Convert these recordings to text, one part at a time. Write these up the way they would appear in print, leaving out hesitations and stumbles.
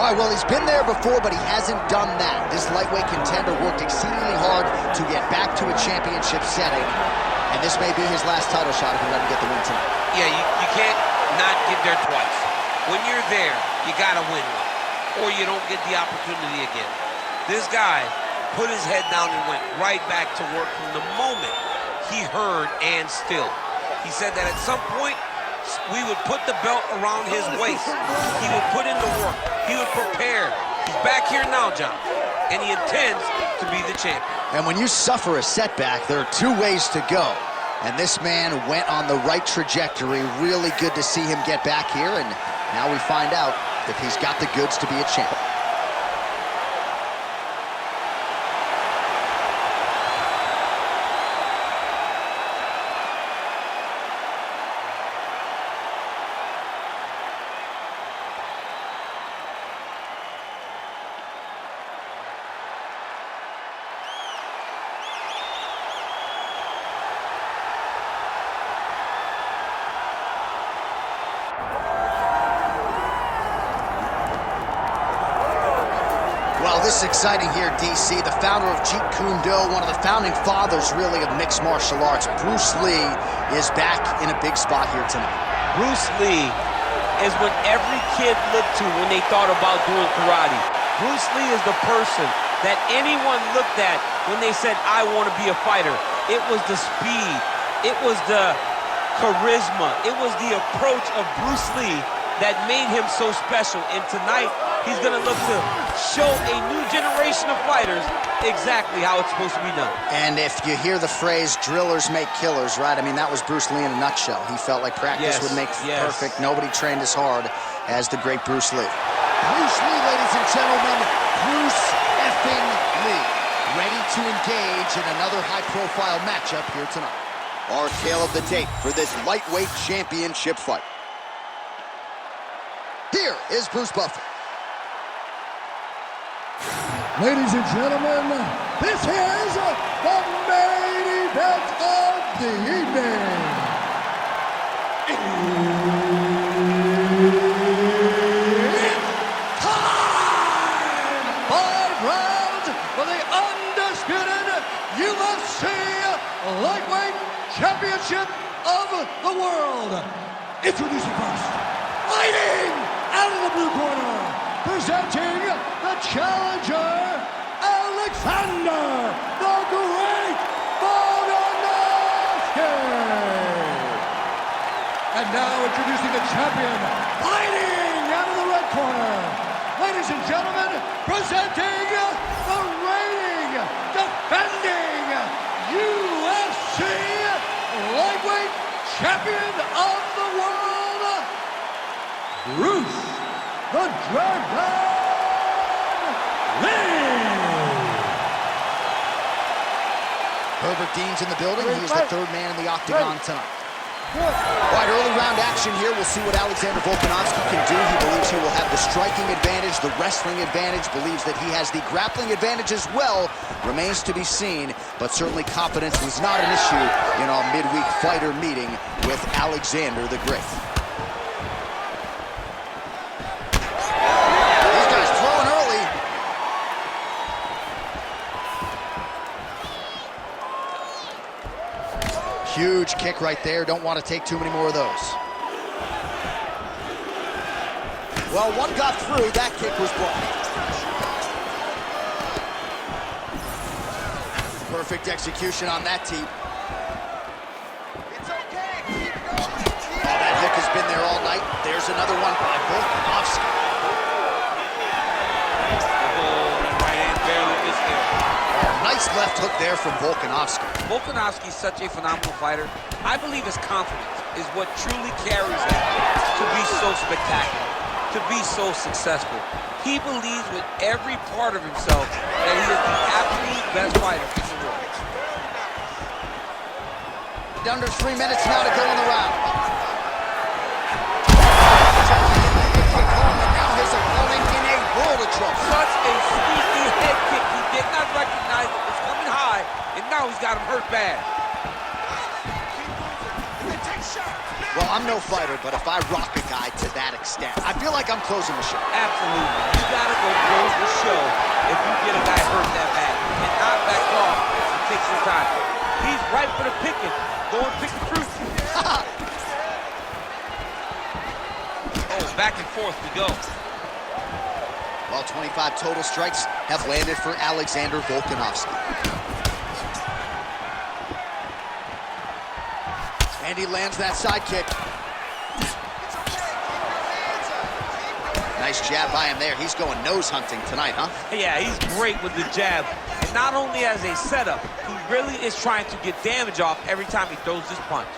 All right, well, he's been there before, but he hasn't done that. This lightweight contender worked exceedingly hard to get back to a championship setting, and this may be his last title shot if he doesn't get the win tonight. Yeah, you can't not get there twice. When you're there, you got to win one, or you don't get the opportunity again. This guy put his head down and went right back to work from the moment he heard and still. He said that at some point, we would put the belt around his waist. He would put in the work. He would prepare. He's back here now, John, and he intends to be the champion. And when you suffer a setback, there are two ways to go. And this man went on the right trajectory. Really good to see him get back here, and now we find out if he's got the goods to be a champion. Well, this is exciting here, DC. The founder of Jeet Kune Do, one of the founding fathers, really, of mixed martial arts, Bruce Lee, is back in a big spot here tonight. Bruce Lee is what every kid looked to when they thought about doing karate. Bruce Lee is the person that anyone looked at when they said, I want to be a fighter. It was the speed. It was the charisma. It was the approach of Bruce Lee that made him so special. And tonight, he's going to look to show a new generation of fighters exactly how it's supposed to be done. And if you hear the phrase, drillers make killers, right? I mean, that was Bruce Lee in a nutshell. He felt like practice would make perfect. Nobody trained as hard as the great Bruce Lee. Bruce Lee, ladies and gentlemen, Bruce effing Lee, ready to engage in another high-profile matchup here tonight. Our tale of the tape for this lightweight championship fight. Here is Bruce Buffer. Ladies and gentlemen, this is the main event of the evening. It's time! 5 rounds for the undisputed UFC Lightweight Championship of the world. Introducing first, fighting out of the blue corner, presenting the challenger, Alexander the Great Volkanovski. And now introducing the champion, fighting out of the red corner. Ladies and gentlemen, presenting the reigning, defending UFC Lightweight Champion of the world, Bruce the Dragon Lee. Herbert Dean's in the building. He is the third man in the octagon tonight. All right, early round action here. We'll see what Alexander Volkanovski can do. He believes he will have the striking advantage, the wrestling advantage, believes that he has the grappling advantage as well. Remains to be seen, but certainly confidence was not an issue in our midweek fighter meeting with Alexander the Great. These guys throwing early. Huge kick right there. Don't want to take too many more of those. Well, one got through. That kick was blocked. Perfect execution on that teep. It's okay. Keep going. Oh, that hook has been there all night. There's another one by Volkanovski. Nice left hook there from Volkanovski. Volkanovski is such a phenomenal fighter. I believe his confidence is what truly carries him to be so spectacular, to be so successful. He believes with every part of himself that he is the absolute best fighter in the world. Under 3 minutes now to go in the round. Now his opponent in a world of trouble. Such a sneaky head kick. He did not recognize it was coming high, and now he's got him hurt bad. Keep moving. Take shots. Well, I'm no fighter, but if I rock a guy to that extent, I feel like I'm closing the show. Absolutely. You gotta go close the show if you get a guy hurt that bad. And not back off and take some time. He's right for the picking. Go and pick the fruit. Oh, back and forth we go. Well, 25 total strikes have landed for Alexander Volkanovski. And he lands that side kick. Nice jab by him there. He's going nose hunting tonight, huh? Yeah, he's great with the jab. And not only as a setup, he really is trying to get damage off every time he throws this punch.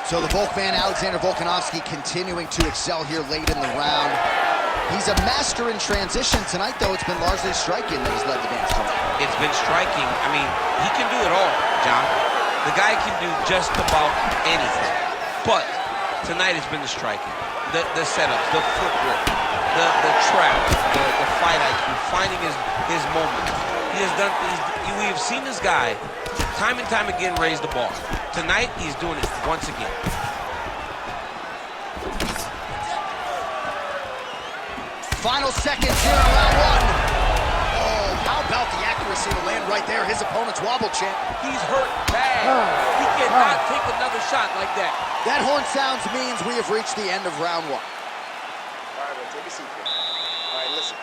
So the Volk fan, Alexander Volkanovski, continuing to excel here late in the round. He's a master in transition tonight, though. It's been largely striking that has led the dance tonight. It's been striking. I mean, he can do it all, John. The guy can do just about anything. But tonight it's been the striking, the setups, the footwork, the trap, the fight IQ, finding his moment. He has done. We have seen this guy time and time again raise the bar. Tonight he's doing it once again. Final seconds here in round one. Oh, how about the accuracy to land right there? His opponent's wobble champ. He's hurt bad. He cannot take another shot like that. That horn sounds means we have reached the end of round one. All right, bro, take a seat here. All right, listen.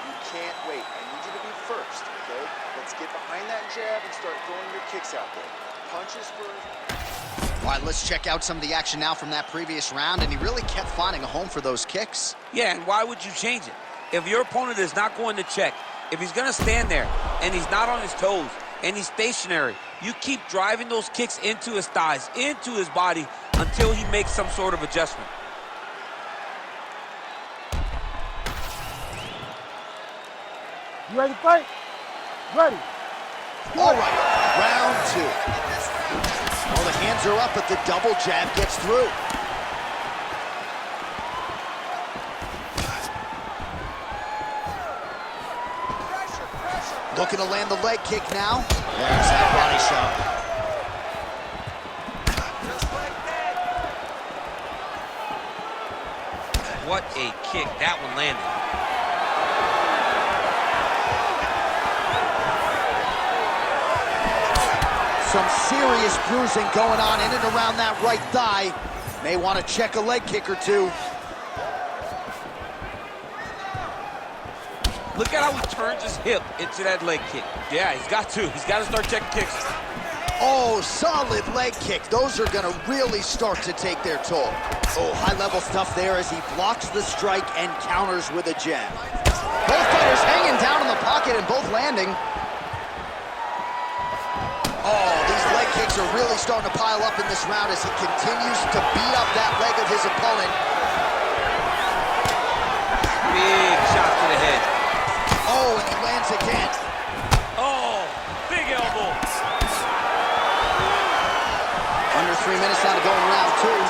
You can't wait. I need you to be first, okay? Let's get behind that jab and start throwing your kicks out there. Punches first. All right, let's check out some of the action now from that previous round, and he really kept finding a home for those kicks. Yeah, and why would you change it? If your opponent is not going to check, if he's going to stand there and he's not on his toes and he's stationary, you keep driving those kicks into his thighs, into his body until he makes some sort of adjustment. You ready to fight? Ready. All right, round two. Well, the hands are up, but the double jab gets through. Looking to land the leg kick now. There's that body shot. What a kick. That one landed. Some serious bruising going on in and around that right thigh. May want to check a leg kick or two. Look at how he turns his hip into that leg kick. Yeah, he's got to. He's got to start checking kicks. Oh, solid leg kick. Those are going to really start to take their toll. Oh, high-level stuff there as he blocks the strike and counters with a jab. Both fighters hanging down in the pocket and both landing. Oh, these leg kicks are really starting to pile up in this round as he continues to beat up that leg of his opponent. Big shot to the head. Oh, and he lands again. Oh, big elbow. Under 3 minutes now to go in round two.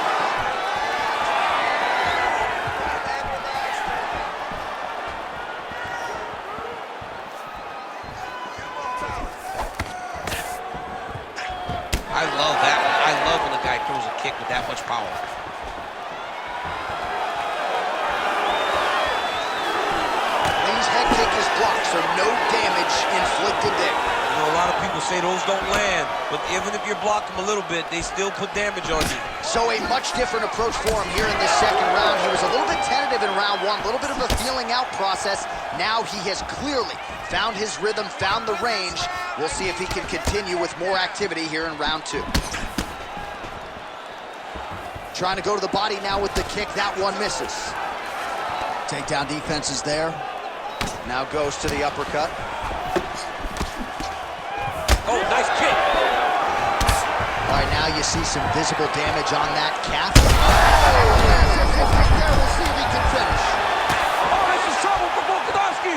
I love that. I love when a guy throws a kick with that much power. These head kick is blocked, so no damage inflicted there. You know, a lot of people say those don't land, but even if you block them a little bit, they still put damage on you. So a much different approach for him here in this second round. He was a little bit tentative in round one, a little bit of a feeling out process. Now he has clearly found his rhythm, found the range. We'll see if he can continue with more activity here in round two. Trying to go to the body now with the kick. That one misses. Takedown defense is there. Now goes to the uppercut. Oh, nice kick. All right, now you see some visible damage on that calf. Oh, there's a hit right there. We'll see if he can finish. Oh, this is trouble for Volkanovski.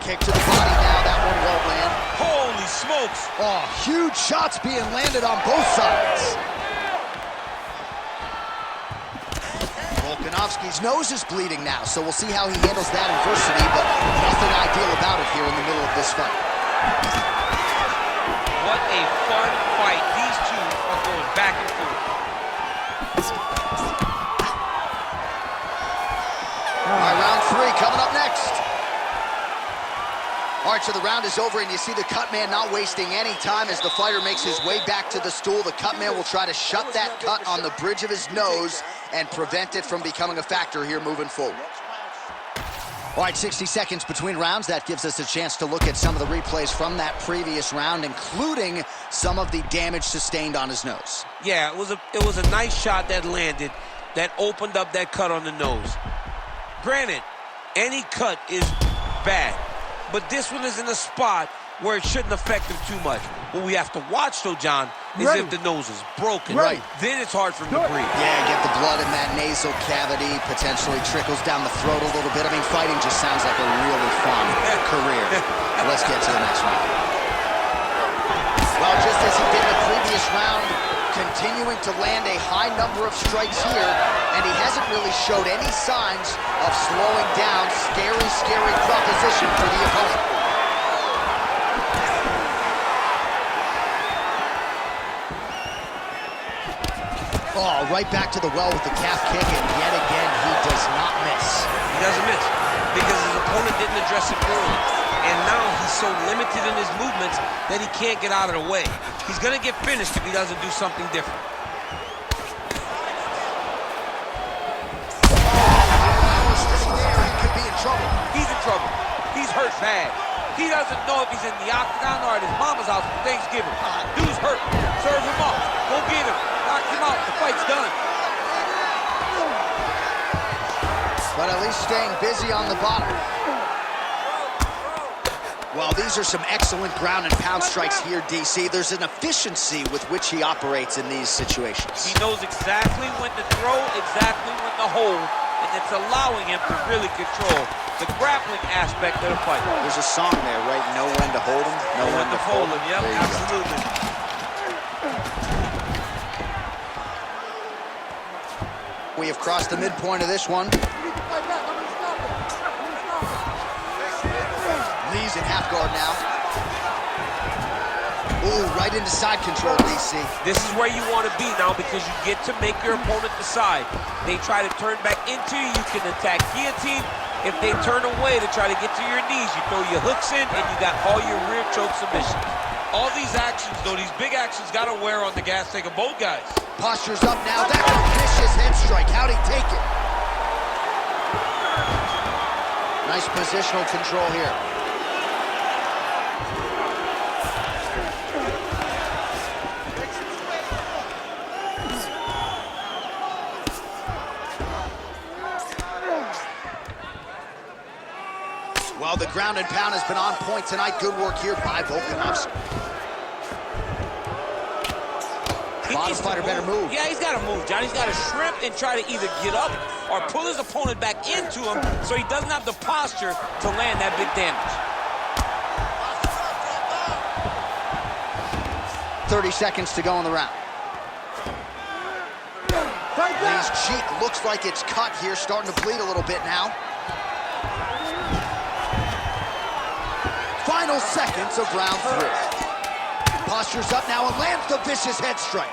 Kick to the body now. That one won't land. Holy smokes. Oh, huge shots being landed on both sides. Volkanovski's His nose is bleeding now, so we'll see how he handles that adversity, but nothing ideal about it here in the middle of this fight. What a fun fight. These two are going back and forth. All right, round 3 coming up next. All right, so the round is over, and you see the cut man not wasting any time as the fighter makes his way back to the stool. The cut man will try to shut that cut on the bridge of his nose and prevent it from becoming a factor here moving forward. All right, 60 seconds between rounds. That gives us a chance to look at some of the replays from that previous round, including some of the damage sustained on his nose. Yeah, it was a nice shot that landed, that opened up that cut on the nose. Granted, any cut is bad, but this one is in a spot where it shouldn't affect him too much. What we have to watch, though, John, is if the nose is broken. Right. Then it's hard for him to breathe. Yeah, get the blood in that nasal cavity, potentially trickles down the throat a little bit. I mean, fighting just sounds like a really fun career. Let's get to the next round. Well, just as he did in the previous round, continuing to land a high number of strikes here, and he hasn't really showed any signs of slowing down. Scary, scary proposition for the opponent. Oh, right back to the well with the calf kick, and yet again, he does not miss. He doesn't miss because his opponent didn't address it early. And now he's so limited in his movements that he can't get out of the way. He's going to get finished if he doesn't do something different. He could be in trouble. He's in trouble. He's hurt bad. He doesn't know if he's in the octagon or at his mama's house for Thanksgiving. Dude's hurt. Serve him up. Go get him. Knock him out. The fight's done. But at least staying busy on the bottom. Well, these are some excellent ground and pound strikes here, DC. There's an efficiency with which he operates in these situations. He knows exactly when to throw, exactly when to hold, and it's allowing him to really control the grappling aspect of the fight. There's a song there, right? Know when to hold him, know when to fold him. Yep, absolutely. We have crossed the midpoint of this one. Lee's in half guard now. Ooh, right into side control, DC. This is where you want to be now because you get to make your opponent decide. They try to turn back into you, you can attack guillotine. If they turn away to try to get to your knees, you throw your hooks in and you got all your rear choke submissions. All these actions, though, these big actions got to wear on the gas tank of both guys. Posture's up now. That's a vicious head strike. How'd he take it? Nice positional control here. Well, the ground and pound has been on point tonight. Good work here by Volkanovski. Bottom fighter better move. Yeah, he's got to move, John. He's got to shrimp and try to either get up or pull his opponent back into him so he doesn't have the posture to land that big damage. 30 seconds to go in the round. Lee's cheek looks like it's cut here, starting to bleed a little bit now. Final seconds of round 3. Posture's up now and lands the vicious head strike.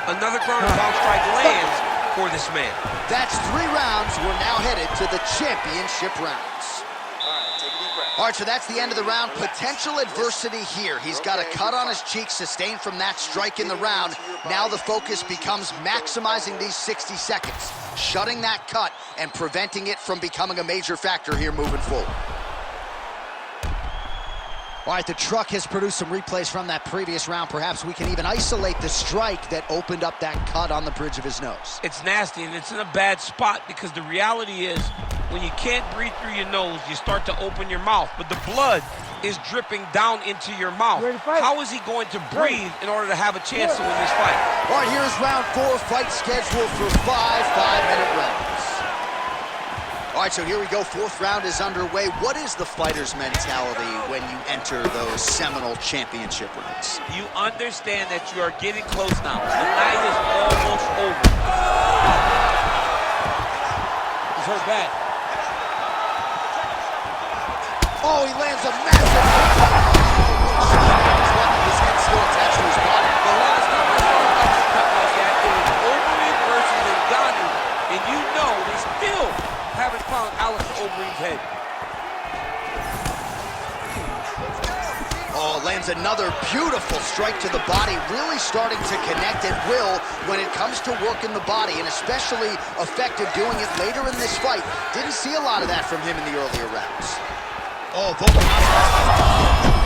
Another ground and pound strike lands for this man. That's 3 rounds. We're now headed to the championship rounds. All right, take a deep breath. All right, so that's the end of the round. Potential adversity here. He's got a cut on his cheek sustained from that strike in the round. Now the focus becomes maximizing these 60 seconds, shutting that cut and preventing it from becoming a major factor here moving forward. All right, the truck has produced some replays from that previous round. Perhaps we can even isolate the strike that opened up that cut on the bridge of his nose. It's nasty, and it's in a bad spot because the reality is when you can't breathe through your nose, you start to open your mouth, but the blood is dripping down into your mouth. How is he going to breathe in order to have a chance to win this fight? All right, here's round 4, fight scheduled for 5 5-minute rounds. All right, so here we go. 4th round is underway. What is the fighter's mentality when you enter those seminal championship rounds? You understand that you are getting close now. The night is almost over. is hurt bad. Oh, he lands a massive... His head still attached to his body. The last time I saw an uppercut like that, it was Overeem versus Ngannou. And you know they still haven't found Alistair Overeem's head. Oh, lands another beautiful strike to the body, really starting to connect at will when it comes to working the body, and especially effective doing it later in this fight. Didn't see a lot of that from him in the earlier rounds. Oh, Volkanovski.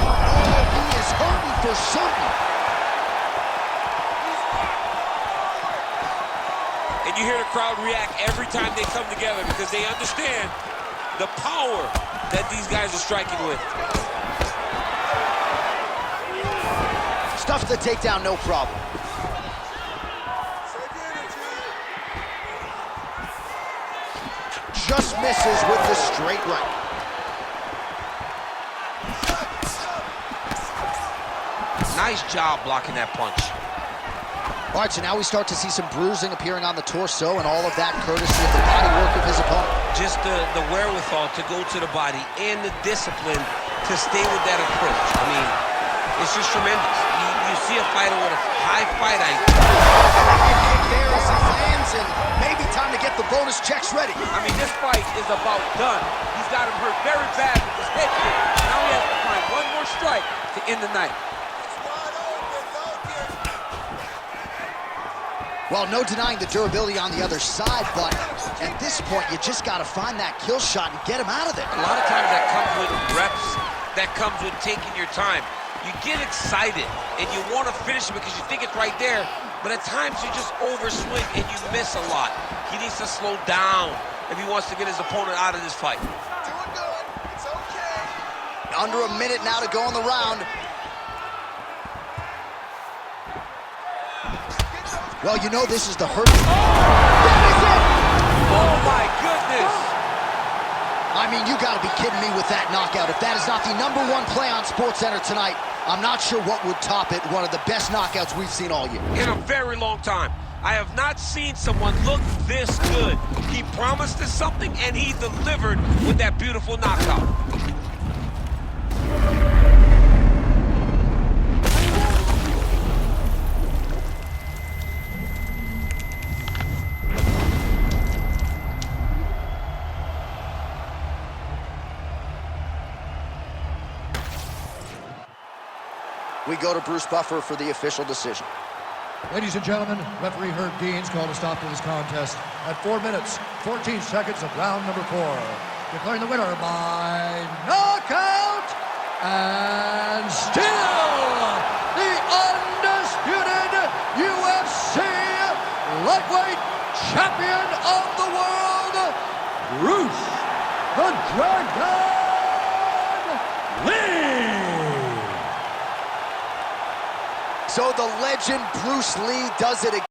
Oh, he is hurting for something. And you hear the crowd react every time they come together because they understand the power that these guys are striking with. Stuffs the takedown, no problem. Just misses with the straight right. Nice job blocking that punch. All right, so now we start to see some bruising appearing on the torso, and all of that courtesy of the body work of his opponent. Just the wherewithal to go to the body and the discipline to stay with that approach. I mean, it's just tremendous. You see a fighter with a high fight IQ. There as he lands, and maybe time to get the bonus checks ready. I mean, this fight is about done. He's got him hurt very bad with his head kick. Now he has to find one more strike to end the night. Well, no denying the durability on the other side, but at this point, you just got to find that kill shot and get him out of there. A lot of times that comes with reps, that comes with taking your time. You get excited, and you want to finish it because you think it's right there, but at times you just overswing and you miss a lot. He needs to slow down if he wants to get his opponent out of this fight. Doing good. It's okay. Under a minute now to go in the round. Well, you know this is the hurt. That is it! Oh, my goodness! I mean, you got to be kidding me with that knockout. If that is not the #1 play on SportsCenter tonight, I'm not sure what would top it. One of the best knockouts we've seen all year. In a very long time. I have not seen someone look this good. He promised us something, and he delivered with that beautiful knockout. We go to Bruce Buffer for the official decision. Ladies and gentlemen, referee Herb Dean's called a stop to this contest at 4 minutes, 14 seconds of round number 4. Declaring the winner by knockout and still the undisputed UFC lightweight champion of the world, Bruce the Dragon Lee. So the legend Bruce Lee does it again.